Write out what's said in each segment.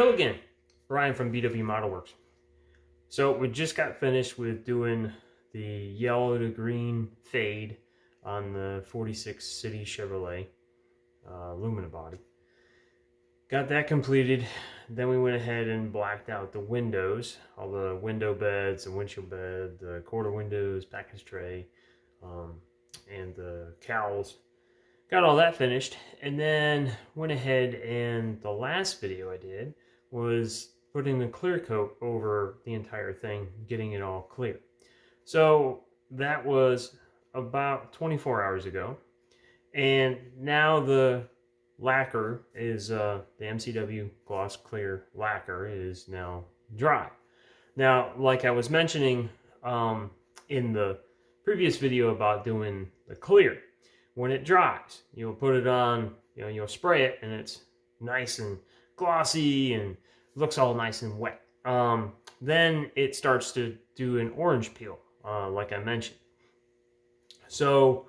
Hello again, Brian from BW Model Works. So we just got finished with doing the yellow to green fade on the 46 City Chevrolet Lumina body. Got that completed. Then we went ahead and blacked out the windows, all the window beds, the windshield bed, the quarter windows, package tray, and the cowls. Got all that finished, and then went ahead and the last video I did was putting the clear coat over the entire thing, getting it all clear. So that was about 24 hours ago, and now the lacquer is the MCW gloss clear lacquer is now dry. Now, like I was mentioning in the previous video about doing the clear, when it dries, you'll put it on, you'll spray it, and it's nice and glossy and looks all nice and wet. Then it starts to do an orange peel, like I mentioned. So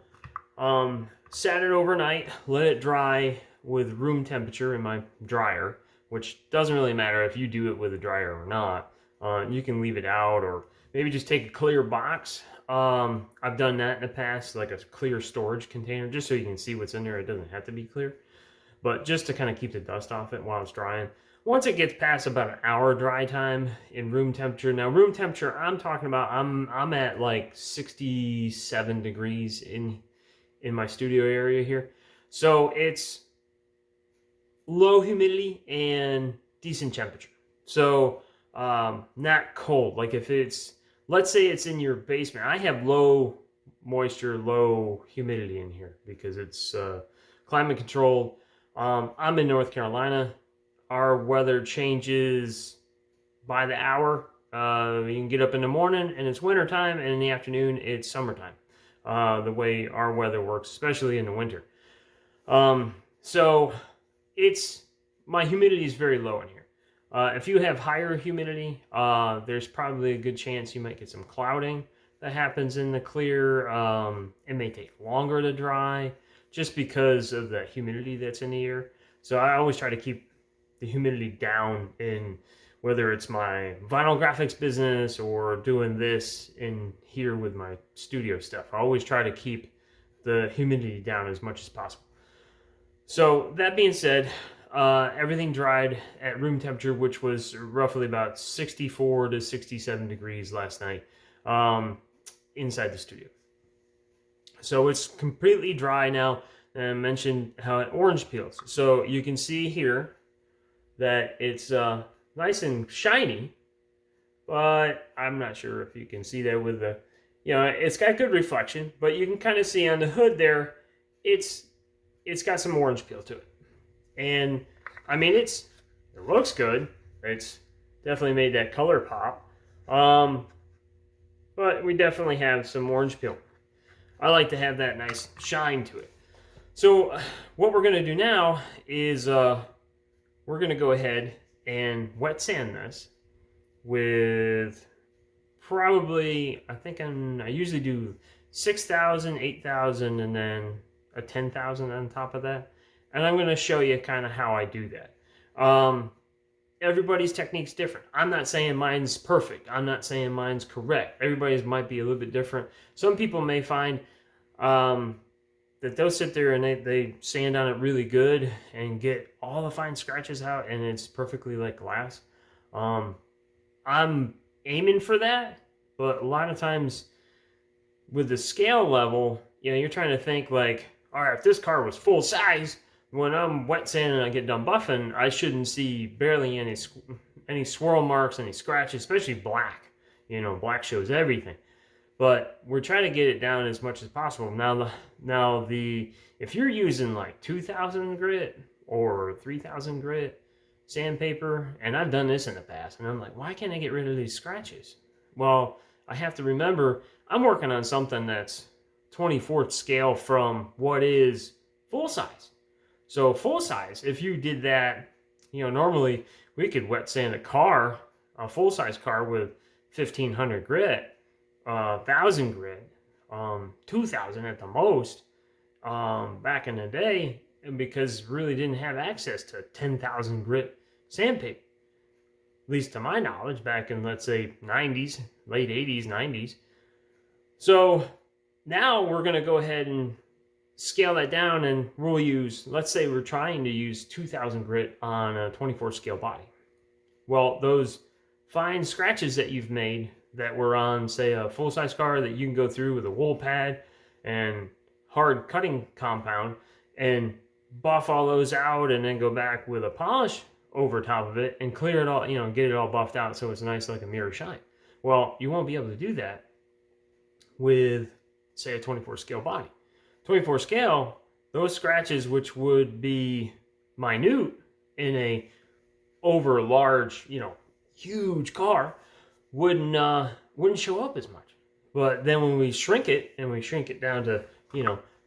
sat it overnight, let it dry with room temperature in my dryer, which doesn't really matter if you do it with a dryer or not. You can leave it out, or maybe just take a clear box. I've done that in the past, like a clear storage container, just so you can see what's in there. It doesn't have to be clear, but just to kind of keep the dust off it while it's drying. Once it gets past about an hour dry time in room temperature, now room temperature I'm talking about, I'm at like 67 degrees in my studio area here, so it's low humidity and decent temperature. So not cold. Like if it's, let's say it's in your basement. I have low moisture, low humidity in here because it's climate controlled. I'm in North Carolina. Our weather changes by the hour. You can get up in the morning and it's wintertime, and in the afternoon it's summertime. The way our weather works, especially in the winter. So my humidity is very low in here. If you have higher humidity, there's probably a good chance you might get some clouding that happens in the clear. It may take longer to dry just because of the humidity that's in the air. So I always try to keep the humidity down in whether it's my vinyl graphics business or doing this in here with my studio stuff. I always try to keep the humidity down as much as possible. So that being said, everything dried at room temperature, which was roughly about 64 to 67 degrees last night inside the studio. So it's completely dry now, and I mentioned how it orange peels. So you can see here that it's nice and shiny, but I'm not sure if you can see that with the, it's got good reflection, but you can kind of see on the hood there, it's got some orange peel to it. And I mean, it looks good. It's definitely made that color pop. But we definitely have some orange peel. I like to have that nice shine to it. So what we're going to do now is we're going to go ahead and wet sand this with probably, I usually do 6,000, 8,000, and then a 10,000 on top of that. And I'm going to show you kind of how I do that. Everybody's technique's different. I'm not saying mine's perfect. I'm not saying mine's correct. Everybody's might be a little bit different. Some people may find that they'll sit there and they sand on it really good and get all the fine scratches out, and it's perfectly like glass. I'm aiming for that, but a lot of times with the scale level, you're trying to think like, all right, if this car was full size, when I'm wet sanding and I get done buffing, I shouldn't see barely any swirl marks, any scratches, especially black. Black shows everything. But we're trying to get it down as much as possible. Now if you're using like 2,000 grit or 3,000 grit sandpaper, and I've done this in the past, and I'm like, why can't I get rid of these scratches? Well, I have to remember I'm working on something that's 24th scale from what is full size. So full size, if you did that, normally we could wet sand a full size car with 1,500 grit, 1,000 grit, 2,000 at the most, back in the day, because really didn't have access to 10,000 grit sandpaper. least to my knowledge, back in, let's say, 90s, late 80s, 90s. So now we're going to go ahead and scale that down, and we'll use, let's say we're trying to use 2000 grit on a 24 scale body. Well, those fine scratches that you've made that were on, say, a full-size car that you can go through with a wool pad and hard cutting compound and buff all those out, and then go back with a polish over top of it and clear it all, get it all buffed out so it's nice like a mirror shine. Well, you won't be able to do that with, say, a 24 scale body. 24 scale, those scratches, which would be minute in a over large, huge car, wouldn't show up as much. But then when we shrink it, and we shrink it down to,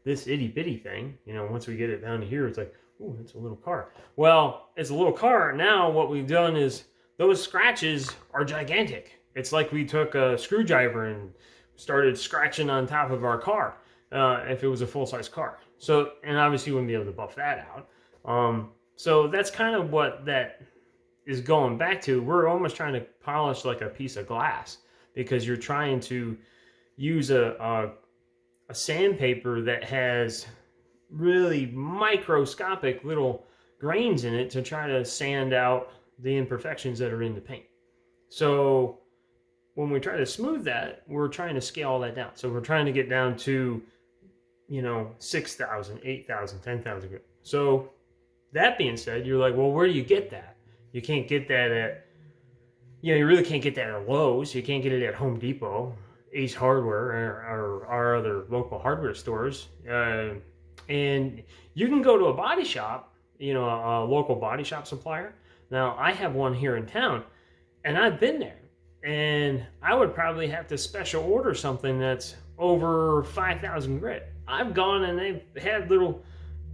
this itty bitty thing, once we get it down to here, it's like, ooh, it's a little car. Well, it's a little car. Now what we've done is those scratches are gigantic. It's like we took a screwdriver and started scratching on top of our car, if it was a full-size car. So, and obviously you wouldn't be able to buff that out. So that's kind of what that is going back to. We're almost trying to polish like a piece of glass, because you're trying to use a sandpaper that has really microscopic little grains in it to try to sand out the imperfections that are in the paint. So when we try to smooth that, we're trying to scale all that down. So we're trying to get down to, 6,000, 8,000, 10,000 grit. So that being said, you're like, well, where do you get that? You can't get that at, you really can't get that at Lowe's. You can't get it at Home Depot, Ace Hardware, or our other local hardware stores. And you can go to a body shop, a local body shop supplier. Now, I have one here in town, and I've been there. And I would probably have to special order something that's over 5,000 grit. I've gone and they've had little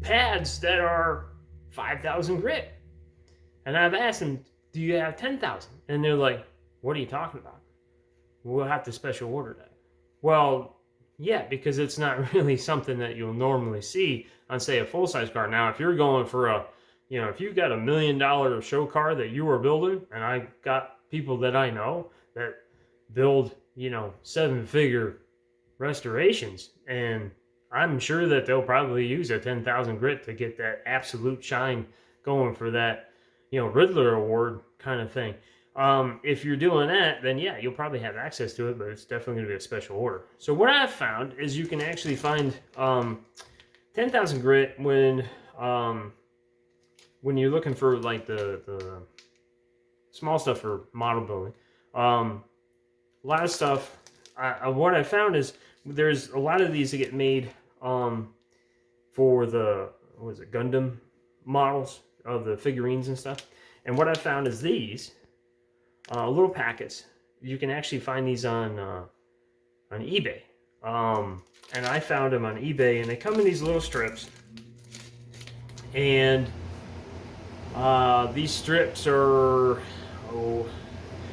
pads that are 5,000 grit. And I've asked them, do you have 10,000? And they're like, what are you talking about? We'll have to special order that. Well, yeah, because it's not really something that you'll normally see on, say, a full-size car. Now, if you're going for if you've got $1 million show car that you are building, and I got people that I know that build, 7-figure restorations, and I'm sure that they'll probably use a 10,000 grit to get that absolute shine going for that, Riddler Award kind of thing. If you're doing that, then yeah, you'll probably have access to it, but it's definitely going to be a special order. So what I've found is you can actually find 10,000 grit when you're looking for like the small stuff for model building. A lot of stuff. What I found is there's a lot of these that get made for the Gundam models of the figurines and stuff. And what I found is these little packets. You can actually find these on eBay. And I found them on eBay, and they come in these little strips. And these strips are,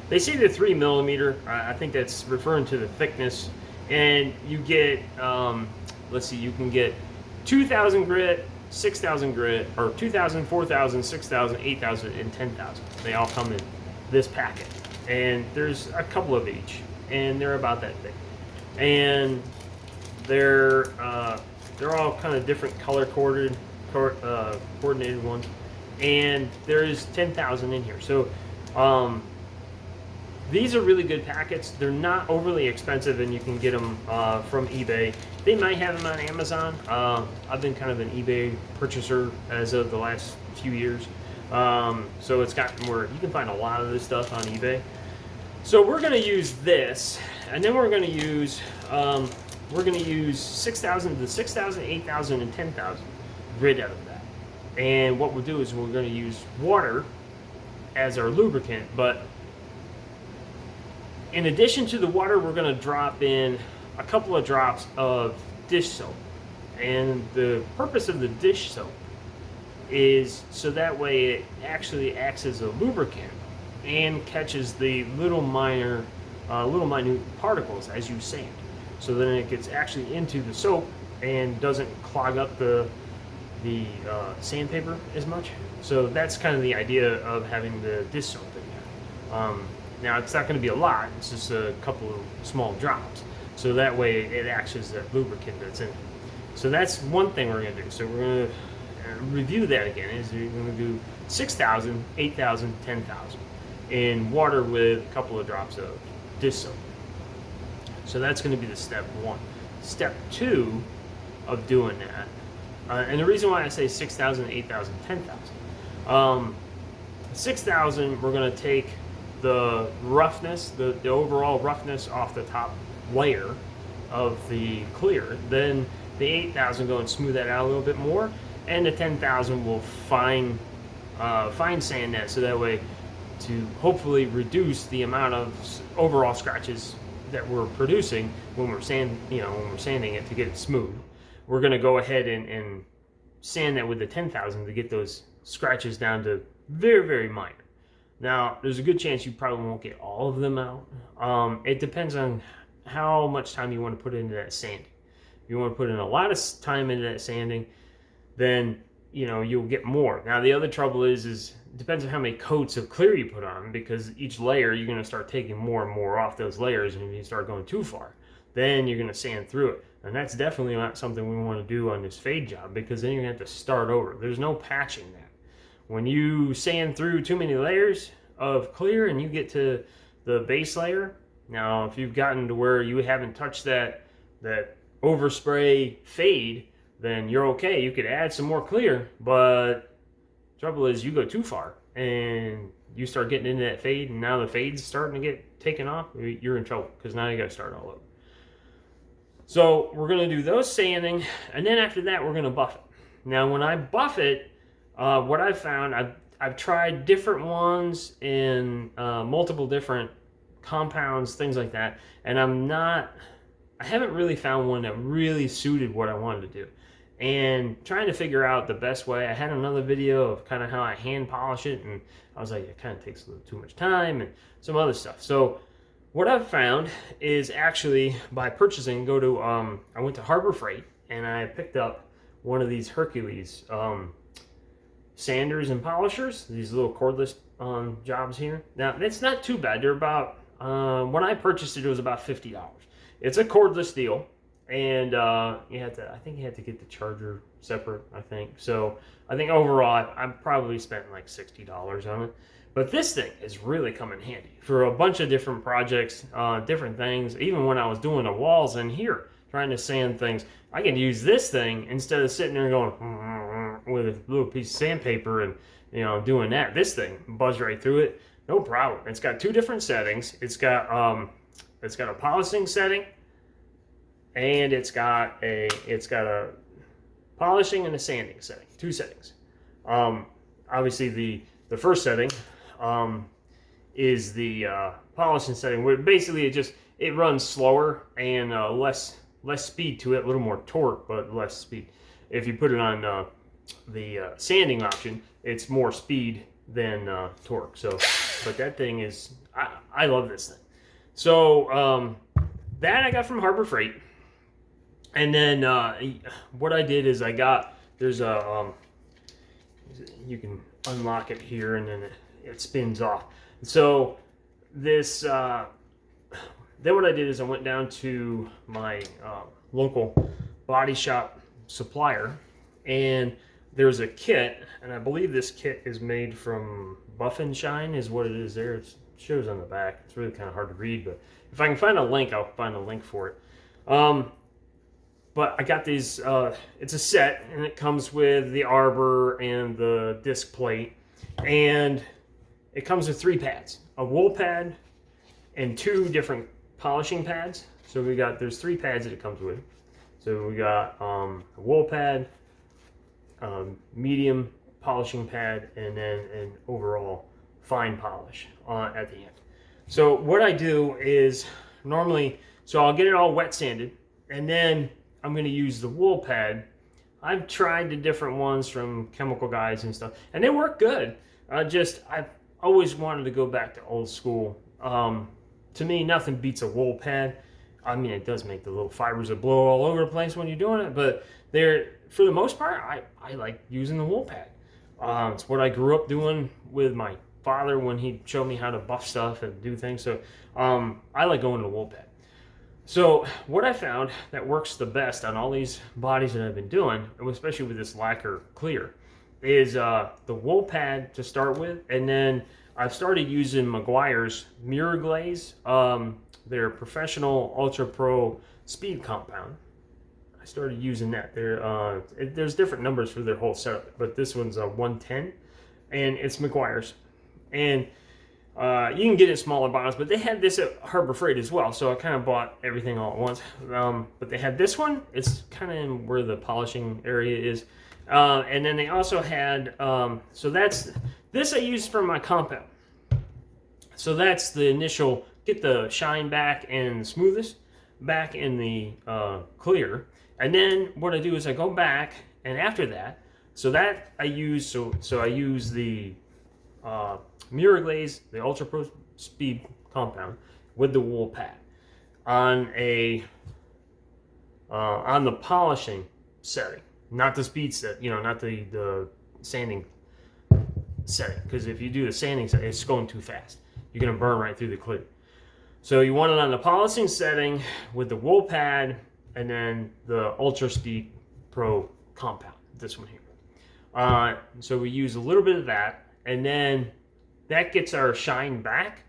they say they're 3 millimeter. I think that's referring to the thickness. And you get, let's see, you can get 2,000 grit, 6,000 grit, or 2,000, 4,000, 6,000, 8,000, and 10,000. They all come in this packet. And there's a couple of each, and they're about that thick. And they're all kind of different color coordinated ones. And there's 10,000 in here. So these are really good packets. They're not overly expensive, and you can get them from eBay. They might have them on Amazon. I've been kind of an eBay purchaser as of the last few years. So it's gotten where you can find a lot of this stuff on eBay. So we're going to use this, and then we're going to use 6,000 to 6,000, 8,000, and 10,000 grit out of that. And what we'll do is we're going to use water as our lubricant, but in addition to the water, we're going to drop in a couple of drops of dish soap. And the purpose of the dish soap is so that way it actually acts as a lubricant and catches the little minute particles as you sand. So then it gets actually into the soap and doesn't clog up the sandpaper as much. So that's kind of the idea of having the dish soap in there. Now it's not going to be a lot, it's just a couple of small drops. So that way it acts as that lubricant that's in it. So that's one thing we're going to do. So we're going to review that again. Is we're going to do 6,000, 8,000, 10,000 in water with a couple of drops of dish soap. So that's going to be the step one. Step two of doing that, and the reason why I say 6,000, 8,000, 10,000, 6,000 we're going to take the roughness, the overall roughness off the top layer of the clear. Then the 8,000 go and smooth that out a little bit more, and the 10,000 will fine sand that, so that way to hopefully reduce the amount of overall scratches that we're producing when we're sanding it to get it smooth. We're going to go ahead and sand that with the 10,000 to get those scratches down to very, very minor. Now, there's a good chance you probably won't get all of them out. It depends on how much time you want to put into that sanding. If you want to put in a lot of time into that sanding, then you'll get more. Now, the other trouble is it depends on how many coats of clear you put on, because each layer you're going to start taking more and more off those layers, and if you start going too far, then you're going to sand through it. And that's definitely not something we want to do on this fade job, because then you're going to have to start over. There's no patching that. When you sand through too many layers of clear and you get to the base layer, now if you've gotten to where you haven't touched that overspray fade, then you're okay. You could add some more clear, but the trouble is you go too far and you start getting into that fade, and now the fade's starting to get taken off, you're in trouble, because now you got to start all over. So we're going to do those sanding, and then after that we're going to buff it. Now when I buff it, what I've found, I've tried different ones in multiple different compounds, things like that, and I haven't really found one that really suited what I wanted to do. And trying to figure out the best way, I had another video of kind of how I hand polish it, and I was like, it kind of takes a little too much time and some other stuff. So what I've found is actually by purchasing, I went to Harbor Freight and I picked up one of these Hercules sanders and polishers, these little cordless jobs here. Now, it's not too bad. They're about, when I purchased it, it was about $50. It's a cordless deal, and I think you had to get the charger separate, I think. So I think overall, I've probably spent like $60 on it. But this thing is really come in handy for a bunch of different projects, different things. Even when I was doing the walls in here, trying to sand things, I can use this thing instead of sitting there going with a little piece of sandpaper and doing that. This thing buzz right through it, no problem. It's got two different settings. It's got a polishing setting, and it's got a polishing and a sanding setting. Two settings. Obviously the first setting is the polishing setting, where basically it runs slower and less speed to it, a little more torque but less speed. If you put it on the sanding option, it's more speed than torque. So, but that thing is, I love this thing. So that I got from Harbor Freight, and then what I did is there's a you can unlock it here, and then it spins off. So this then what I did is I went down to my local body shop supplier, and there's a kit, and I believe this kit is made from Buff and Shine is what it is there. It shows on the back. It's really kind of hard to read, but if I can find a link, I'll find a link for it. But I got these, it's a set, and it comes with the arbor and the disc plate, and it comes with 3 pads, a wool pad and 2 different polishing pads. So there's 3 pads that it comes with. So we got a wool pad, medium polishing pad, and then an overall fine polish at the end. So what I do is normally, so I'll get it all wet sanded, and then I'm going to use the wool pad. I've tried the different ones from Chemical Guys and stuff, and they work good. I've always wanted to go back to old school. To me, nothing beats a wool pad. I mean, it does make the little fibers that blow all over the place when you're doing it, but for the most part, I like using the wool pad. It's what I grew up doing with my father when he showed me how to buff stuff and do things. So I like going to wool pad. So what I found that works the best on all these bodies that I've been doing, especially with this lacquer clear, is the wool pad to start with, and then I've started using Meguiar's Mirror Glaze, their professional Ultra Pro speed compound. I started using that. There's different numbers for their whole setup, but this one's a 110, and it's Meguiar's. And you can get it in smaller bottles, but they had this at Harbor Freight as well, so I kind of bought everything all at once. But they had this one. It's kind of in where the polishing area is. And then they also had, so this I used for my compound. So that's the initial, get the shine back and smoothness back in the clear. And then what I do is I go back, and after that, so that I use, so I use the Mirror Glaze, the Ultra Pro Speed compound with the wool pad on the polishing setting, not the speed set, not the sanding setting, because if you do the sanding setting, it's going too fast. You're going to burn right through the clear. So you want it on the polishing setting with the wool pad, and then the Ultra Speed Pro compound, this one here. So we use a little bit of that, and then that gets our shine back.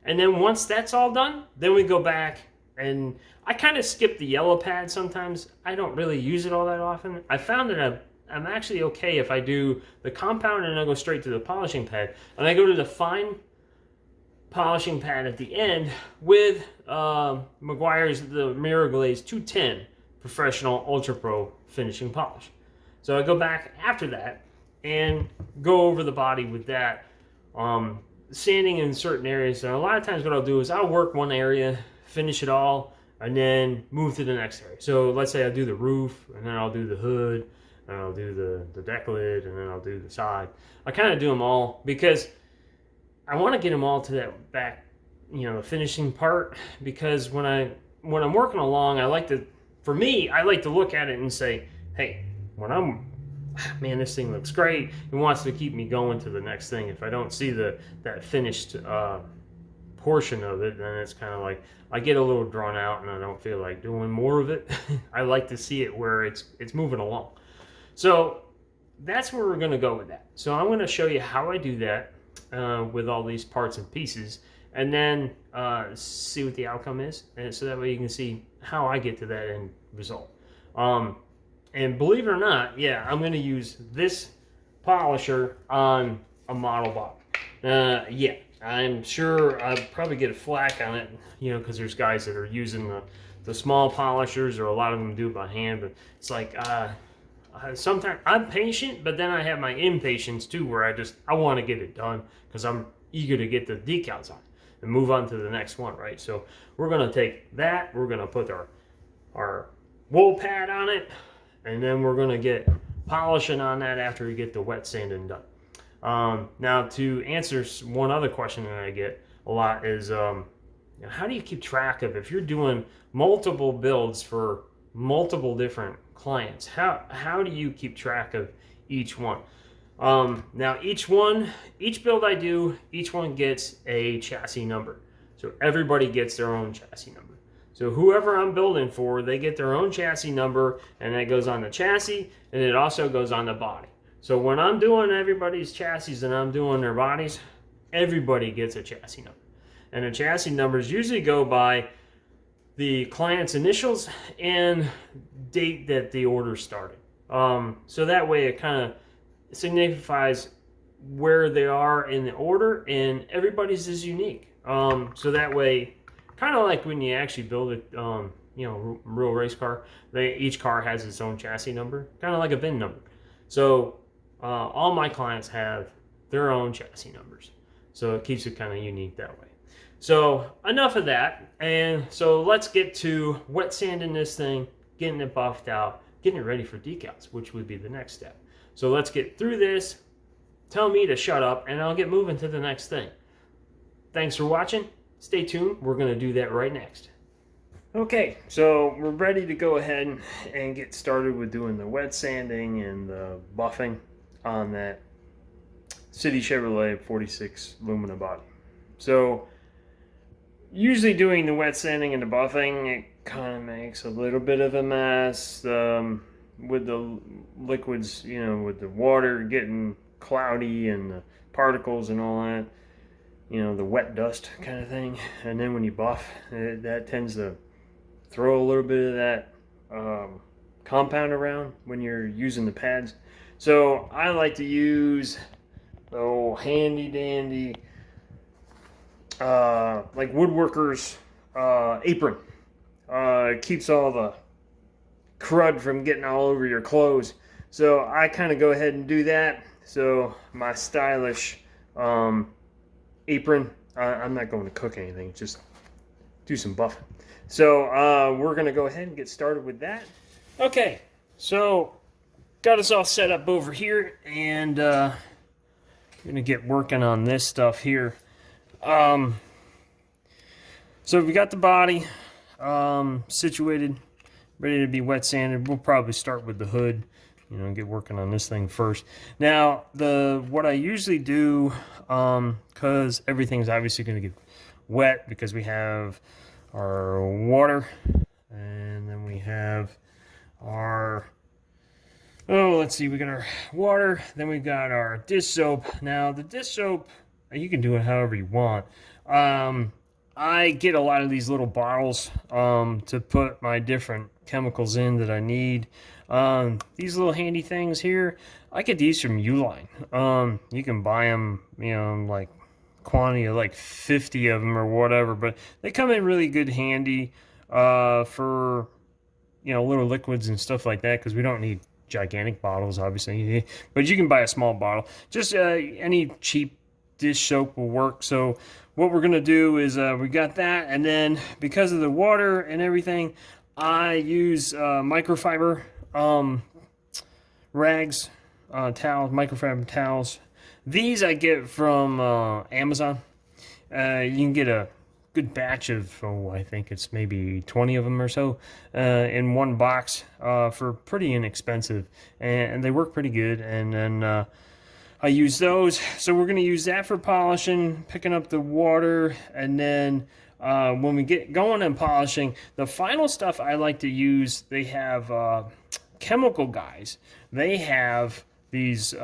And then once that's all done, then we go back, and I kind of skip the yellow pad sometimes. I don't really use it all that often. I found that I'm actually okay if I do the compound and I go straight to the polishing pad, and I go to the fine polishing pad at the end with Meguiar's the Mirror Glaze 210 Professional Ultra Pro Finishing Polish. So I go back after that and go over the body with that, sanding in certain areas. And a lot of times what I'll do is I'll work one area, finish it all, and then move to the next area. So let's say I'll do the roof, and then I'll do the hood, and I'll do the deck lid, and then I'll do the side. I kind of do them all because I want to get them all to that back, the finishing part, because when I'm working along, I like to look at it and say, hey, man, this thing looks great. It wants to keep me going to the next thing. If I don't see that finished portion of it, then it's kind of like I get a little drawn out and I don't feel like doing more of it. I like to see it where it's moving along. So that's where we're going to go with that. So I'm going to show you how I do that with all these parts and pieces, and then see what the outcome is, and so that way you can see how I get to that end result. And believe it or not, yeah, I'm going to use this polisher on a model bottle. Yeah, I'm sure I'll probably get a flack on it, because there's guys that are using the small polishers, or a lot of them do it by hand, but it's like, sometimes I'm patient, but then I have my impatience too, where I want to get it done because I'm eager to get the decals on and move on to the next one, right? So we're going to take that, we're going to put our wool pad on it, and then we're going to get polishing on that after we get the wet sanding done. Now, to answer one other question that I get a lot is, how do you keep track of, if you're doing multiple builds for multiple different clients, how do you keep track of each one? Now each build I do, each one gets a chassis number. So everybody gets their own chassis number. So whoever I'm building for, they get their own chassis number, and that goes on the chassis, and it also goes on the body. So when I'm doing everybody's chassis and I'm doing their bodies, everybody gets a chassis number. And the chassis numbers usually go by the client's initials and date that the order started. So that way it kind of signifies where they are in the order, and everybody's is unique. So that way, kind of like when you actually build a real race car, each car has its own chassis number, kind of like a VIN number. So all my clients have their own chassis numbers, so it keeps it kind of unique that way. So enough of that, and so let's get to wet sanding this thing, getting it buffed out, getting it ready for decals, which would be the next step. So let's get through this, tell me to shut up, and I'll get moving to the next thing. Thanks for watching. Stay tuned. We're going to do that right next. Okay, so we're ready to go ahead and get started with doing the wet sanding and the buffing on that City Chevrolet 46 Lumina body. So usually doing the wet sanding and the buffing, it kind of makes a little bit of a mess with the liquids, you know, with the water getting cloudy and the particles and all that, you know, the wet dust kind of thing. And then when you buff, that tends to throw a little bit of that compound around when you're using the pads. So I like to use the old handy dandy like woodworker's apron. It keeps all the crud from getting all over your clothes. So I kind of go ahead and do that. So my stylish apron, I'm not going to cook anything, just do some buffing. So we're going to go ahead and get started with that. Okay, so got us all set up over here, and I'm going to get working on this stuff here. So we got the body situated, ready to be wet sanded. We'll probably start with the hood, you know, get working on this thing first. Now, what I usually do, because everything's obviously going to get wet because we have our water, and then we have our, let's see, we got our water, then we got our dish soap. Now, the dish soap, you can do it however you want. I get a lot of these little bottles to put my different chemicals in that I need. These little handy things here, I get these from Uline. You can buy them, you know, like quantity of like 50 of them or whatever, but they come in really good handy for, you know, little liquids and stuff like that, because we don't need gigantic bottles, obviously, but you can buy a small bottle. Just any cheap dish soap will work. So what we're gonna do is we got that, and then because of the water and everything, I use microfiber rags, towels, microfiber towels. These I get from Amazon. You can get a good batch of, I think it's maybe 20 of them or so in one box for pretty inexpensive, and they work pretty good. And then I use those. So we're going to use that for polishing, picking up the water, and then when we get going and polishing, the final stuff I like to use, they have chemical guys. They have these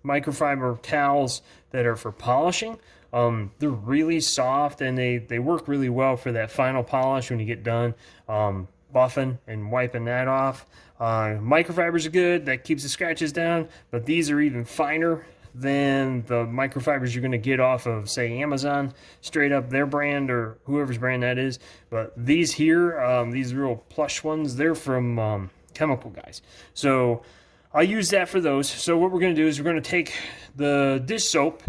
microfiber towels that are for polishing. They're really soft, and they work really well for that final polish when you get done buffing and wiping that off. Microfibers are good, that keeps the scratches down, but these are even finer than the microfibers you're going to get off of, say, Amazon, straight up their brand or whoever's brand that is. But these here, these real plush ones, they're from chemical guys. So I'll use that for those. So what we're going to do is we're going to take the dish soap,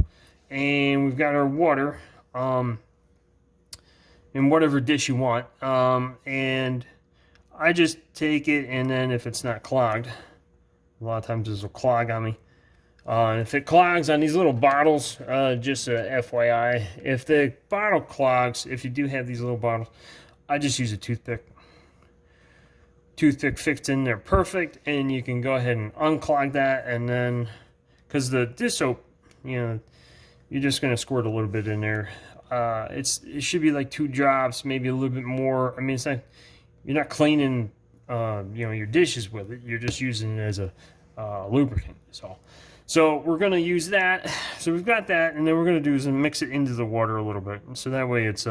and we've got our water in whatever dish you want, and I just take it, and then if it's not clogged, a lot of times this will clog on me. And if it clogs on these little bottles, just a FYI, if the bottle clogs, if you do have these little bottles, I just use a toothpick. Toothpick fits in there perfect, and you can go ahead and unclog that, and then, because the dish soap, you know, you're just going to squirt a little bit in there. It should be like 2 drops, maybe a little bit more. I mean, it's not, you're not cleaning, you know, your dishes with it. You're just using it as a lubricant. That's all. So we're going to use that. So we've got that, and then we're going to do is mix it into the water a little bit. So that way it's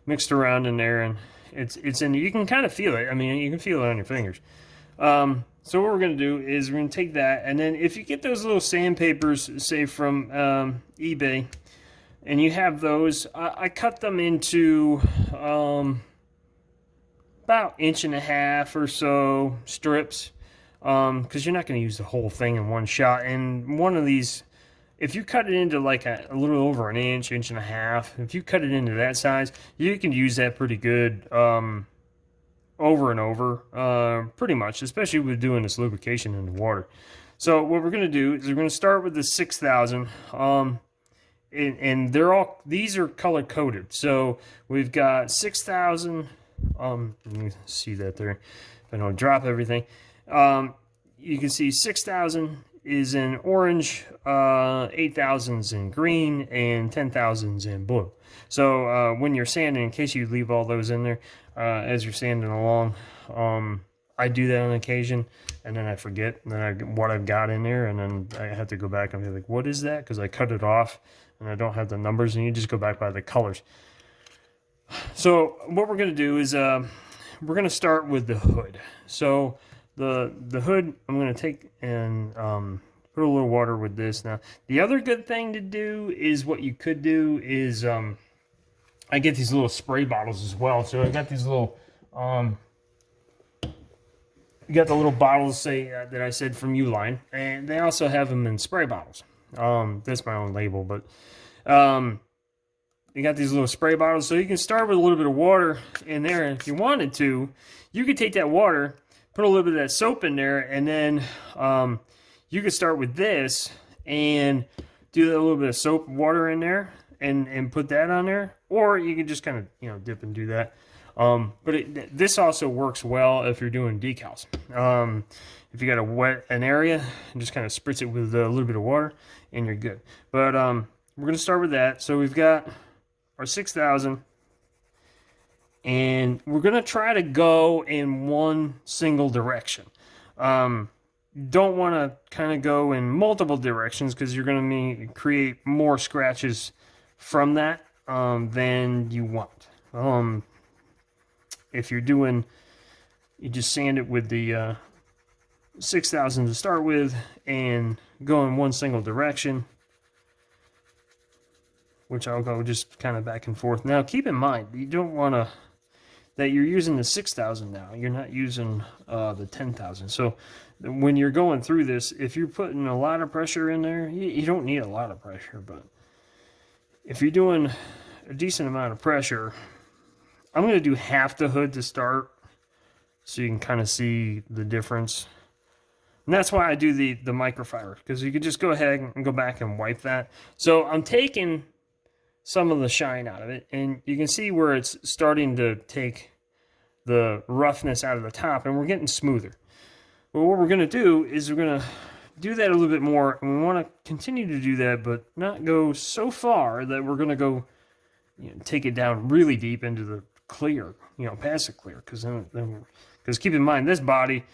mixed around in there, and it's in. You can kind of feel it. I mean, you can feel it on your fingers. So what we're going to do is we're going to take that, and then if you get those little sandpapers, say from eBay, and you have those, I cut them into about 1.5 inch or so strips, because you're not going to use the whole thing in one shot. And one of these, if you cut it into like a little over 1 inch, 1.5 inches, if you cut it into that size, you can use that pretty good over and over, pretty much, especially with doing this lubrication in the water. So what we're going to do is we're going to start with the 6000, and these are color coded. So we've got 6000. Let me see that there, if I don't drop everything. You can see 6000 is in orange, 8,000s in green, and 10,000s in blue. So when you're sanding, in case you leave all those in there as you're sanding along, I do that on occasion, and then I forget what I've got in there, and then I have to go back and be like, what is that? Because I cut it off, and I don't have the numbers, and you just go back by the colors. So what we're going to do is we're going to start with the hood. So the hood, I'm going to take and put a little water with this. Now, the other good thing to do is what you could do is I get these little spray bottles as well. So I got these little, you got the little bottles, say, that I said from Uline, and they also have them in spray bottles. That's my own label, but you got these little spray bottles, so you can start with a little bit of water in there, and if you wanted to, you could take that water, put a little bit of that soap in there, and then you could start with this and do a little bit of soap water in there and put that on there, or you can just kind of, you know, dip and do that. But this also works well if you're doing decals. If you got to wet an area, just kind of spritz it with a little bit of water, and you're good. But we're going to start with that. So we've got our 6,000, and we're going to try to go in one single direction. Don't want to kind of go in multiple directions, because you're going to create more scratches from that than you want. If you're doing, you just sand it with the 6,000 to start with and go in one single direction, which I'll go just kind of back and forth. Now, keep in mind, you don't want to, that you're using the 6,000 now. You're not using the 10,000. So when you're going through this, if you're putting a lot of pressure in there, you don't need a lot of pressure. But if you're doing a decent amount of pressure, I'm going to do half the hood to start, so you can kind of see the difference. And that's why I do the microfiber, because you could just go ahead and go back and wipe that. So I'm taking some of the shine out of it, and you can see where it's starting to take the roughness out of the top, and we're getting smoother. But what we're going to do is we're going to do that a little bit more, and we want to continue to do that, but not go so far that we're going to go, you know, take it down really deep into the clear, you know, past the clear, because keep in mind, this body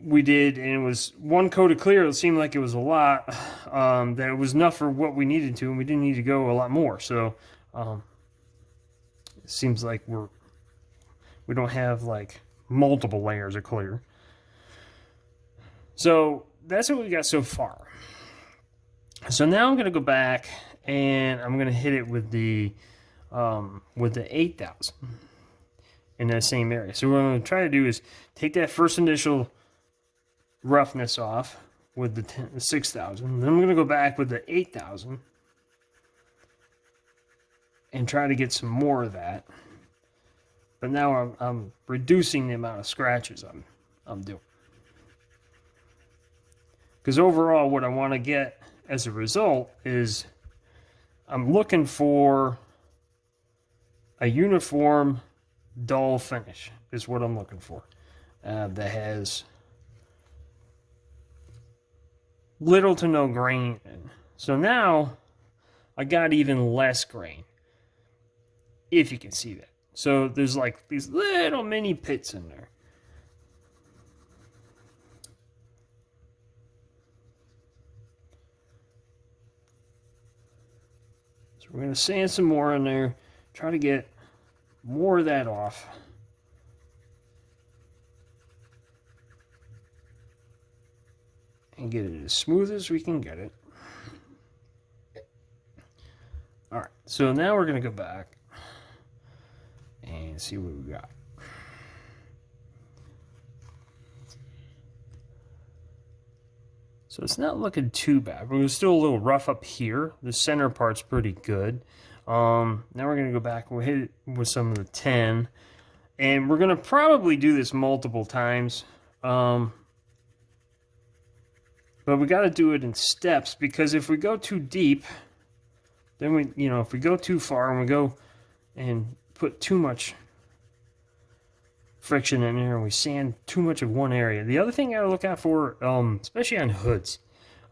we did, and it was one coat of clear. It seemed like it was a lot, that it was enough for what we needed to, and we didn't need to go a lot more. So it seems like we don't have like multiple layers of clear. So that's what we got so far. So now I'm going to go back, and I'm going to hit it with the 8,000 in that same area. So what I'm going to try to do is take that first initial roughness off with the 6,000. Then I'm going to go back with the 8,000 and try to get some more of that. But now I'm reducing the amount of scratches I'm doing. Because overall, what I want to get as a result is I'm looking for a uniform, dull finish is what I'm looking for. That has little to no grain in. So now I got even less grain, if you can see that. So there's like these little mini pits in there. So we're going to sand some more in there, try to get more of that off. And get it as smooth as we can get it. Alright, so now we're going to go back and see what we got. So it's not looking too bad. We're still a little rough up here. The center part's pretty good. Now we're going to go back and we'll hit it with some of the 10. And we're going to probably do this multiple times. But we got to do it in steps, because if we go too deep, then if we go too far and we go and put too much friction in there and we sand too much of one area. The other thing I gotta look out for, especially on hoods,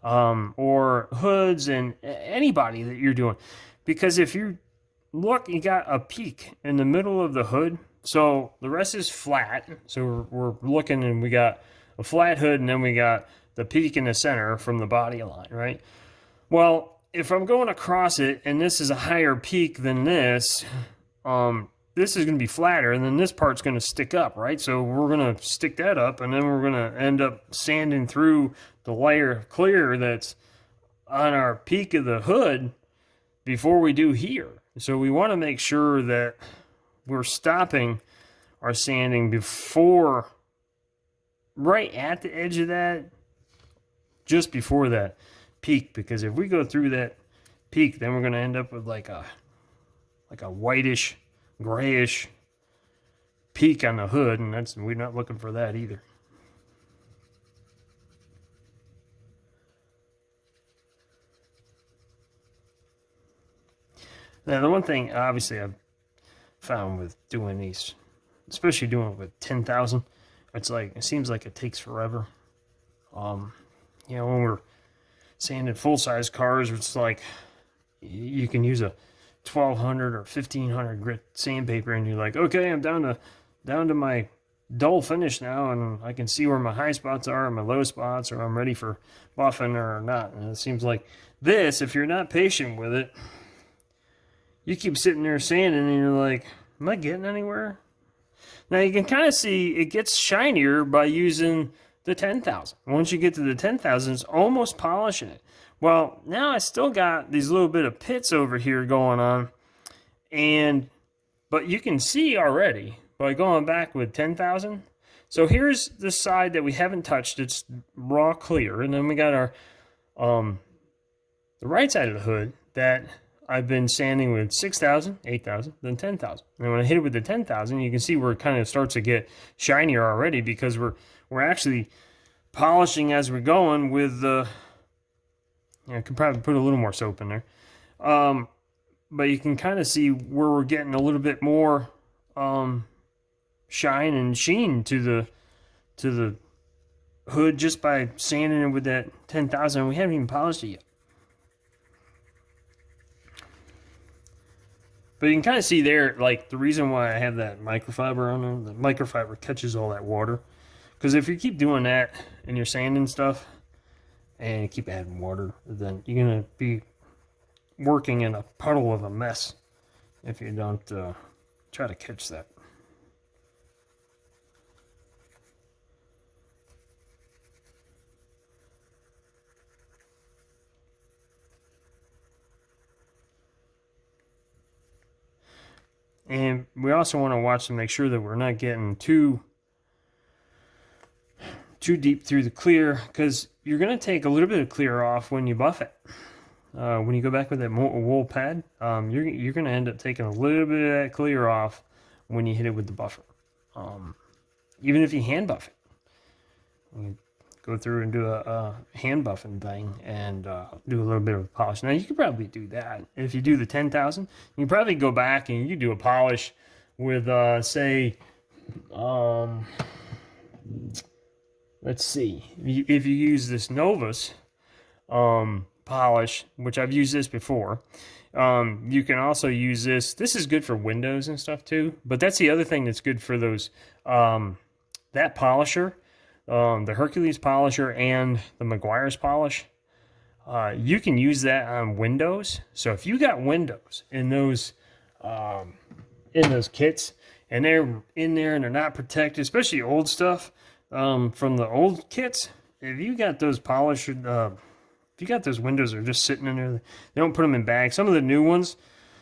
or hoods and anybody that you're doing. Because if you look, you got a peak in the middle of the hood. So the rest is flat. So we're looking and we got a flat hood and then we got the peak in the center from the body line, right? Well, if I'm going across it and this is a higher peak than this, this is going to be flatter and then this part's going to stick up, right? So we're going to stick that up and then we're going to end up sanding through the layer of clear that's on our peak of the hood before we do here. So we want to make sure that we're stopping our sanding before, right at the edge of that, just before that peak, because if we go through that peak, then we're going to end up with like a whitish, grayish peak on the hood, and we're not looking for that either. Now, the one thing obviously I've found with doing these, especially doing it with 10,000, it seems like it takes forever. You know, when we're sanding full-size cars, it's like you can use a 1200 or 1500 grit sandpaper, and you're like, okay, I'm down to my dull finish now, and I can see where my high spots are and my low spots, or I'm ready for buffing or not. And it seems like this, if you're not patient with it, you keep sitting there sanding, and you're like, am I getting anywhere? Now you can kind of see it gets shinier by using the 10,000. Once you get to the 10,000, it's almost polishing it. Well, now I still got these little bit of pits over here going on, but you can see already by going back with 10,000. So here's the side that we haven't touched. It's raw clear, and then we got our the right side of the hood that I've been sanding with 6,000, 8,000, then 10,000. And when I hit it with the 10,000, you can see where it kind of starts to get shinier already, because we're actually polishing as we're going with the. I could probably put a little more soap in there, but you can kind of see where we're getting a little bit more shine and sheen to the hood just by sanding it with that 10,000. We haven't even polished it yet. But you can kind of see there, like, the reason why I have that microfiber on there. The microfiber catches all that water. Because if you keep doing that and you're sanding stuff and you keep adding water, then you're going to be working in a puddle of a mess if you don't try to catch that. And we also want to watch to make sure that we're not getting too deep through the clear, because you're going to take a little bit of clear off when you buff it. When you go back with that wool pad, you're going to end up taking a little bit of that clear off when you hit it with the buffer. Even if you hand buff it. You go through and do a hand buffing thing and do a little bit of polish. Now, you could probably do that. If you do the 10,000, you can probably go back and you do a polish with, say, let's see. If you use this Novus polish, which I've used this before, you can also use this. This is good for windows and stuff too, but that's the other thing that's good for those, that polisher. The Hercules polisher and the Meguiar's polish, you can use that on windows. So if you got windows in those kits and they're in there and they're not protected, especially old stuff from the old kits, if you got those polished, if you got those windows that are just sitting in there, they don't put them in bags. Some of the new ones,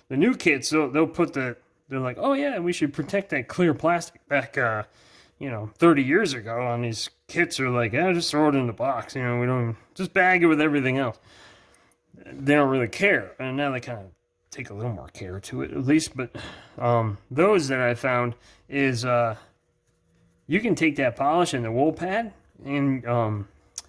the new kits, they'll put they're like, oh yeah, we should protect that clear plastic back 30 years ago on these kits are like, just throw it in the box. We don't just bag it with everything else. They don't really care. And now they kind of take a little more care to it, at least. But those that I found is you can take that polish and the wool pad and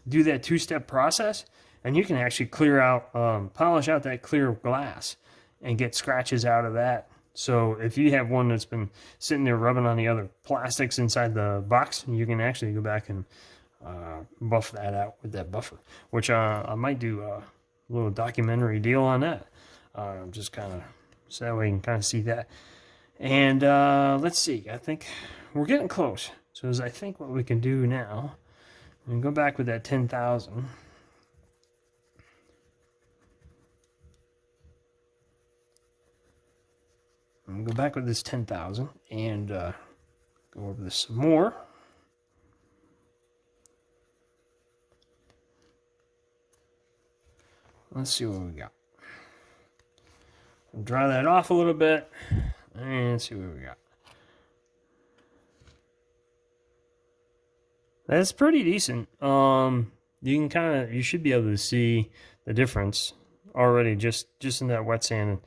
do that two-step process, and you can actually clear out, polish out that clear glass and get scratches out of that. So if you have one that's been sitting there rubbing on the other plastics inside the box, you can actually go back and buff that out with that buffer, which I might do a little documentary deal on that. Just kind of so that way you can kind of see that. And let's see, I think we're getting close. So as I think what we can do now, and go back with that 10,000. And go back with this 10,000 and go over this some more. Let's see what we got. Dry that off a little bit and see what we got. That's pretty decent. You can you should be able to see the difference already just in that wet sand.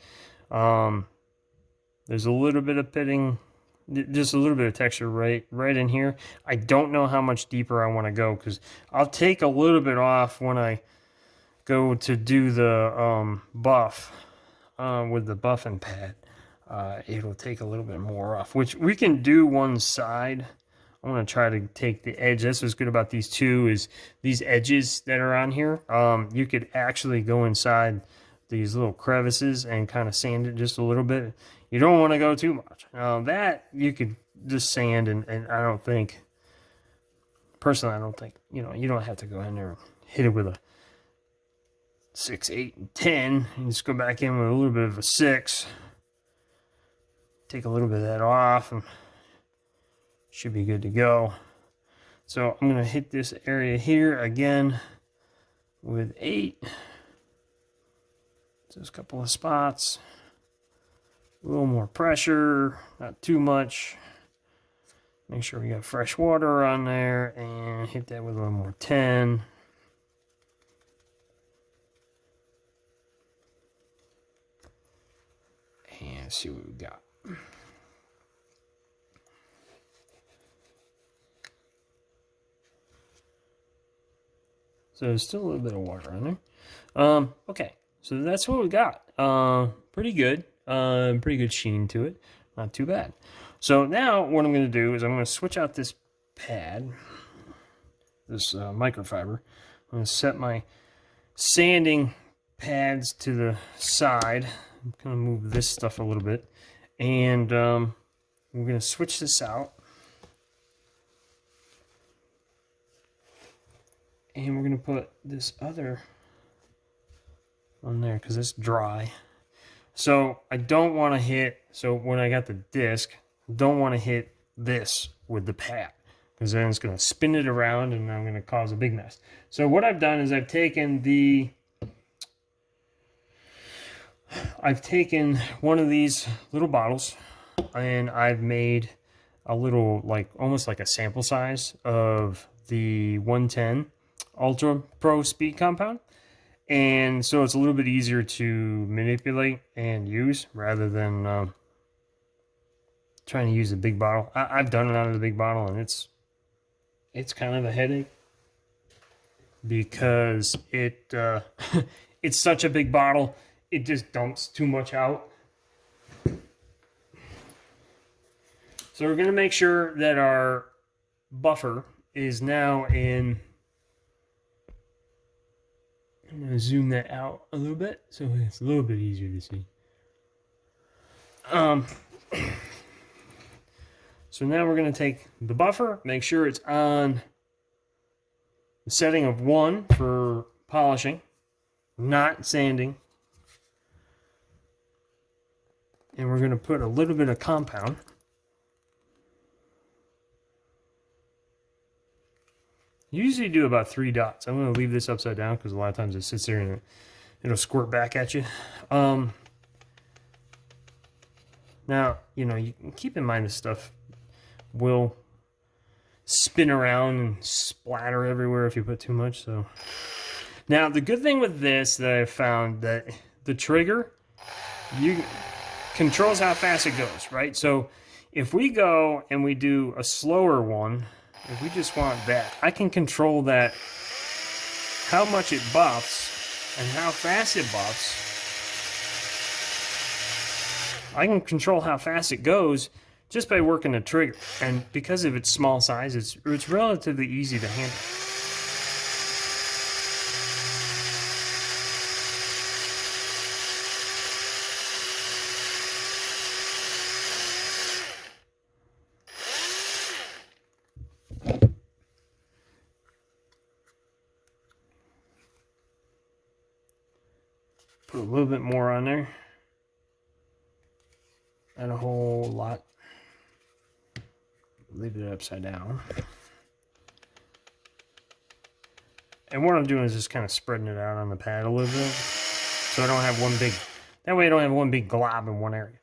There's a little bit of pitting, just a little bit of texture right in here. I don't know how much deeper I want to go because I'll take a little bit off when I go to do the buff with the buffing pad. It'll take a little bit more off, which we can do one side. I'm going to try to take the edge. That's what's good about these two is these edges that are on here. You could actually go inside these little crevices and kind of sand it just a little bit. You don't want to go too much. That you could just sand, and I don't think, personally, I don't think, you don't have to go in there and hit it with a 6, 8, and 10. And just go back in with a little bit of a 6. Take a little bit of that off, and should be good to go. So I'm going to hit this area here again with 8. Just a couple of spots. A little more pressure, not too much. Make sure we got fresh water on there and hit that with a little more 10. And see what we got. So there's still a little bit of water on there. Okay, so that's what we got. Pretty good. Pretty good sheen to it. Not too bad. So now what I'm going to do is I'm going to switch out this pad, this microfiber. I'm going to set my sanding pads to the side. I'm going to move this stuff a little bit. And we're going to switch this out. And we're going to put this other on there because it's dry. So I don't want to hit, so when I got the disc, I don't want to hit this with the pad because then it's going to spin it around and I'm going to cause a big mess. So what I've done is I've taken one of these little bottles and I've made a little, like almost like a sample size of the 110 Ultra Pro Speed compound. And so it's a little bit easier to manipulate and use rather than trying to use a big bottle. I've done it out of the big bottle, and it's kind of a headache because it's such a big bottle. It just dumps too much out. So we're going to make sure that our buffer is now in. I'm going to zoom that out a little bit so it's a little bit easier to see. So now we're going to take the buffer, make sure it's on the setting of 1 for polishing, not sanding. And we're going to put a little bit of compound. Usually do about 3 dots. I'm going to leave this upside down because a lot of times it sits there and it'll squirt back at you. Now, you can keep in mind this stuff will spin around and splatter everywhere if you put too much. So now the good thing with this that I've found that the trigger controls how fast it goes, right? So if we go and we do a slower one, if we just want that, I can control that, how much it buffs and how fast it buffs. I can control how fast it goes just by working the trigger. And because of its small size, it's relatively easy to handle. Put a little bit more on there. Not a whole lot. Leave it upside down. And what I'm doing is just kind of spreading it out on the pad a little bit. So I don't have one big, that way I don't have one big glob in one area.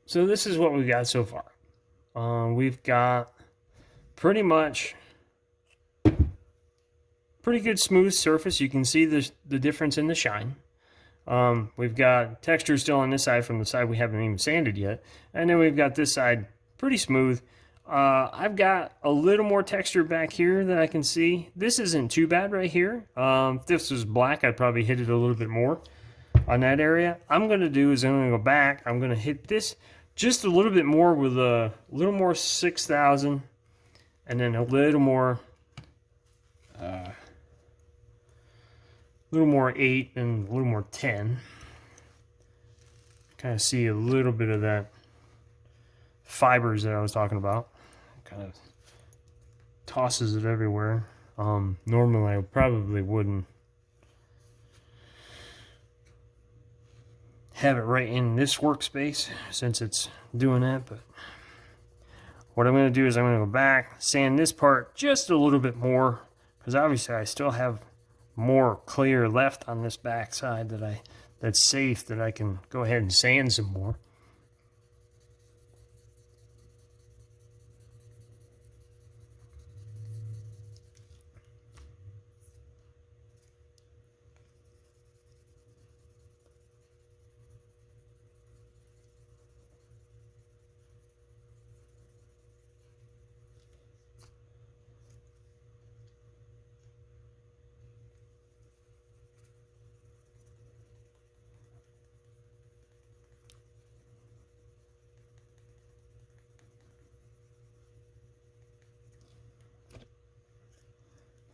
So this is what we've got so far. We've got pretty much pretty good smooth surface. You can see the difference in the shine. We've got texture still on this side from the side we haven't even sanded yet. And then we've got this side pretty smooth. I've got a little more texture back here that I can see. This isn't too bad right here. If this was black, I'd probably hit it a little bit more on that area. I'm going to do is I'm going to go back. I'm going to hit this just a little bit more with a little more 6,000 and then a little more 8 and a little more 10. Kind of see a little bit of that fibers that I was talking about. Kind of tosses it everywhere. Normally I probably wouldn't have it right in this workspace since it's doing that, but what I'm going to do is I'm going to go back, sand this part just a little bit more, because obviously I still have more clear left on this back side that's safe, that I can go ahead and sand some more.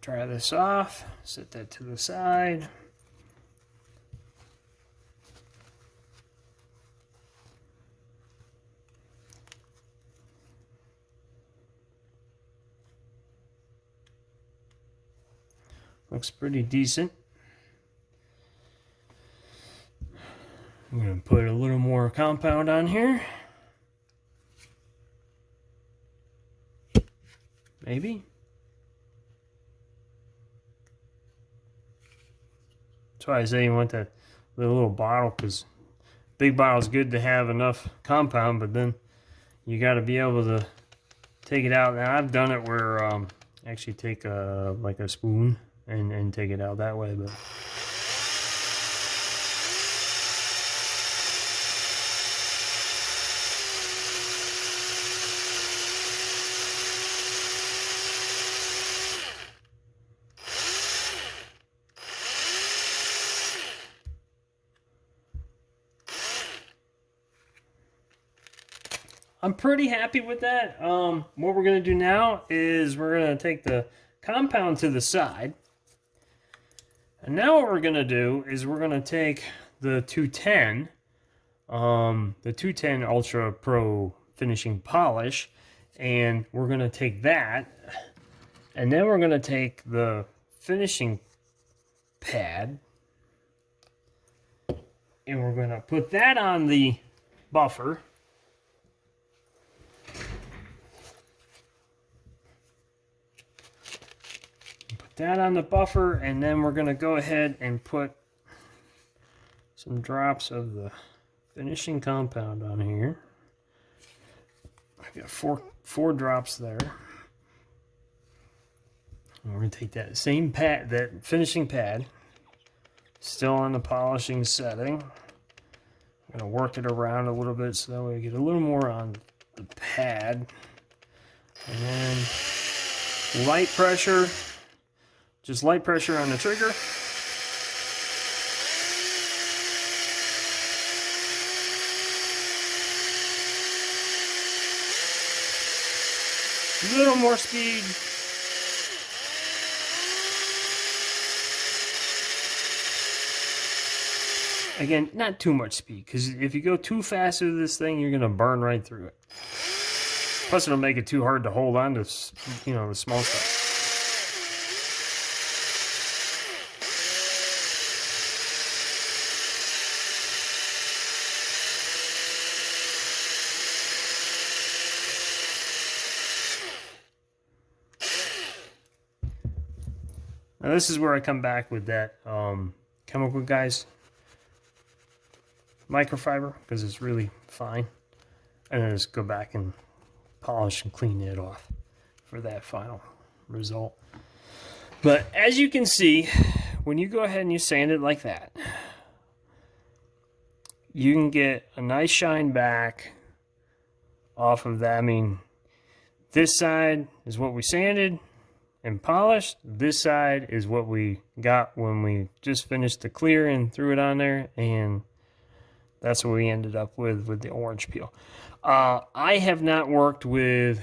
Dry this off, set that to the side. Looks pretty decent. I'm going to put a little more compound on here. Maybe. That's why I say you want that little bottle, because big bottle is good to have enough compound, but then you got to be able to take it out. Now I've done it where actually take like a spoon and take it out that way, but I'm pretty happy with that. What we're going to do now is we're going to take the compound to the side. And now what we're going to do is we're going to take the 210, the 210 Ultra Pro Finishing Polish, and we're going to take that, and then we're going to take the finishing pad, and we're going to put that on the buffer. That on the buffer, and then we're going to go ahead and put some drops of the finishing compound on here. I've got four drops there. And we're going to take that same pad, that finishing pad, still on the polishing setting. I'm going to work it around a little bit so that way we get a little more on the pad. And then light pressure. Just light pressure on the trigger. A little more speed. again, not too much speed, because if you go too fast with this thing, you're going to burn right through it. Plus, it'll make it too hard to hold on to, you know, the small stuff. Now this is where I come back with that Chemical Guys microfiber, because it's really fine. And then just go back and polish and clean it off for that final result. But as you can see, when you go ahead and you sand it like that, you can get a nice shine back off of that. I mean, this side is what we sanded and polished. This side is what we got when we just finished the clear and threw it on there, and that's what we ended up with the orange peel. I have not worked with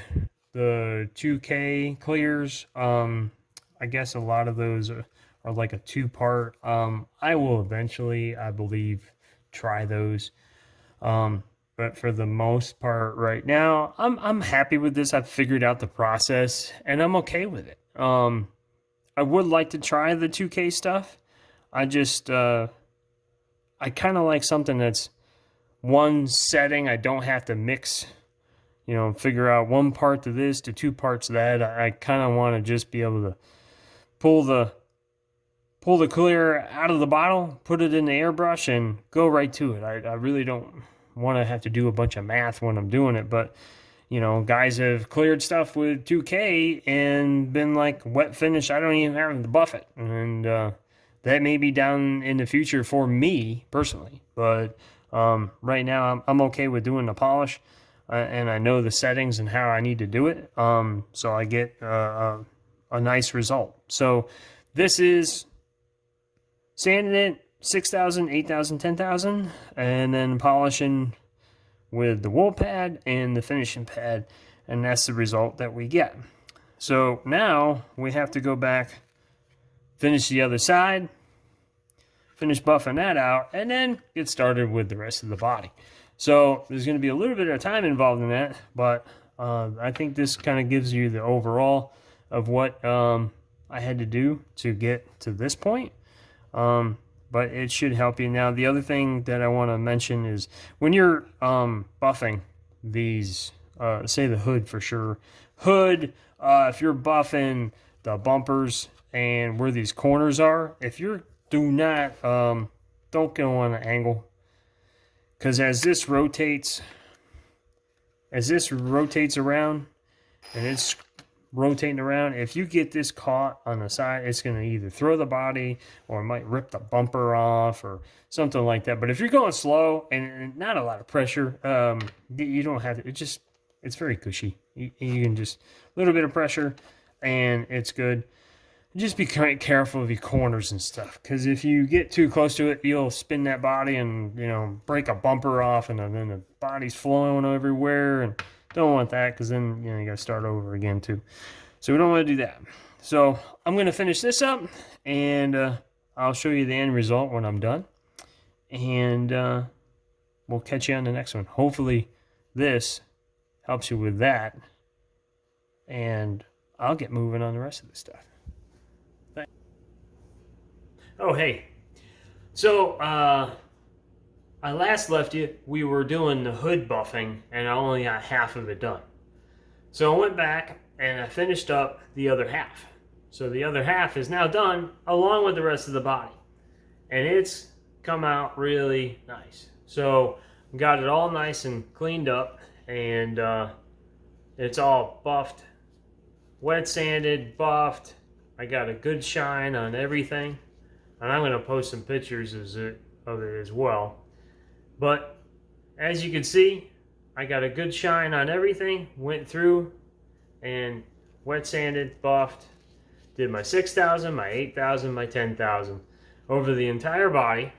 the 2K clears. I guess a lot of those are like a two-part. I will eventually, I believe, try those. But for the most part right now, I'm happy with this. I've figured out the process, and I'm okay with it. I would like to try the 2K stuff. I just, I kind of like something that's one setting. I don't have to mix, you know, figure out one part to this to two parts to that. I kind of want to just be able to pull the clear out of the bottle, put it in the airbrush, and go right to it. I really don't want to have to do a bunch of math when I'm doing it, but you know, guys have cleared stuff with 2K and been like wet finish. I don't even have to buff it, and that may be down in the future for me personally. But right now, I'm okay with doing the polish, and I know the settings and how I need to do it, so I get a nice result. So this is sanding it 6,000, 8,000, 10,000, and then polishing with the wool pad and the finishing pad, and that's the result that we get. So now we have to go back, finish the other side, finish buffing that out, and then get started with the rest of the body. So there's going to be a little bit of time involved in that, but I think this kind of gives you the overall of what I had to do to get to this point. But it should help you. Now, the other thing that I want to mention is when you're buffing these, say the hood for sure. Hood, if you're buffing the bumpers and where these corners are, if you do not, don't go on an angle. Because as this rotates around, and it's rotating around, if you get this caught on the side, it's going to either throw the body or it might rip the bumper off or something like that. But if you're going slow and not a lot of pressure, you don't have to. It's very cushy. You can just a little bit of pressure and it's good. Just be careful of your corners and stuff, because if you get too close to it, you'll spin that body and, you know, break a bumper off, and then the body's flowing everywhere, and don't want that, because then, you know, you got to start over again too. So we don't want to do that. So I'm going to finish this up, and I'll show you the end result when I'm done, and we'll catch you on the next one. Hopefully this helps you with that, and I'll get moving on the rest of the stuff. Oh, hey. So, I last left you, we were doing the hood buffing, and I only got half of it done. So I went back, and I finished up the other half. So the other half is now done, along with the rest of the body. And it's come out really nice. So, got it all nice and cleaned up, and it's all buffed, wet sanded, buffed. I got a good shine on everything. And I'm going to post some pictures of it as well. But as you can see, I got a good shine on everything. Went through and wet sanded, buffed. Did my 6,000, my 8,000, my 10,000 over the entire body.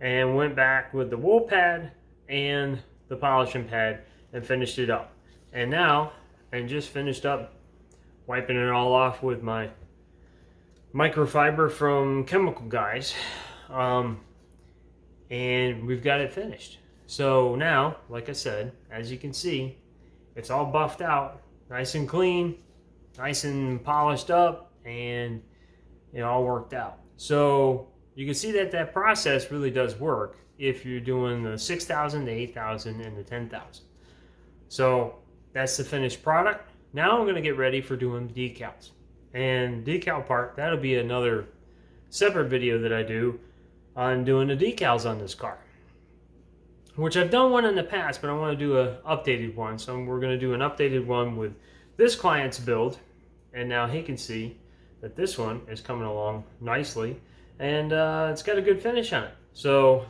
And went back with the wool pad and the polishing pad and finished it up. And now, and just finished up wiping it all off with my microfiber from Chemical Guys. and we've got it finished. So now, like I said, as you can see, it's all buffed out, nice and clean, nice and polished up, and it all worked out. So you can see that that process really does work if you're doing the 6,000, the 8,000, and the 10,000. So that's the finished product. Now I'm going to get ready for doing the decals. And decal part, that'll be another separate video that I do on doing the decals on this car, which I've done one in the past, but I want to do an updated one. So we're going to do an updated one with this client's build, and now he can see that this one is coming along nicely, and it's got a good finish on it. So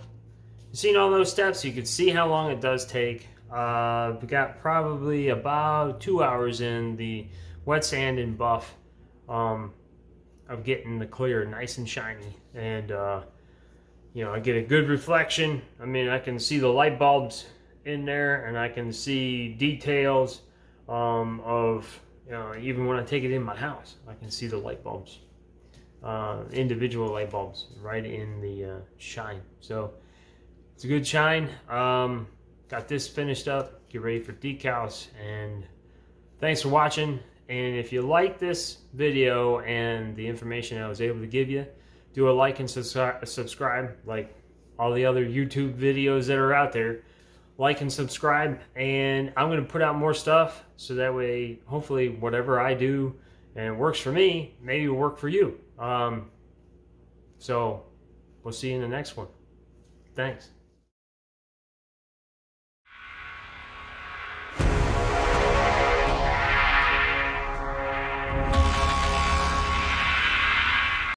you've seen all those steps. You can see how long it does take. We got probably about 2 hours in the wet sand and buff of getting the clear nice and shiny, and you know, I get a good reflection. I mean, I can see the light bulbs in there, and I can see details of, you know, even when I take it in my house, I can see the light bulbs, individual light bulbs right in the shine. So it's a good shine. Got this finished up, get ready for decals, and thanks for watching. And if you like this video and the information I was able to give you, do a like and subscribe, like all the other YouTube videos that are out there. Like and subscribe, and I'm going to put out more stuff, so that way, hopefully, whatever I do and it works for me, maybe it will work for you. So we'll see you in the next one. Thanks.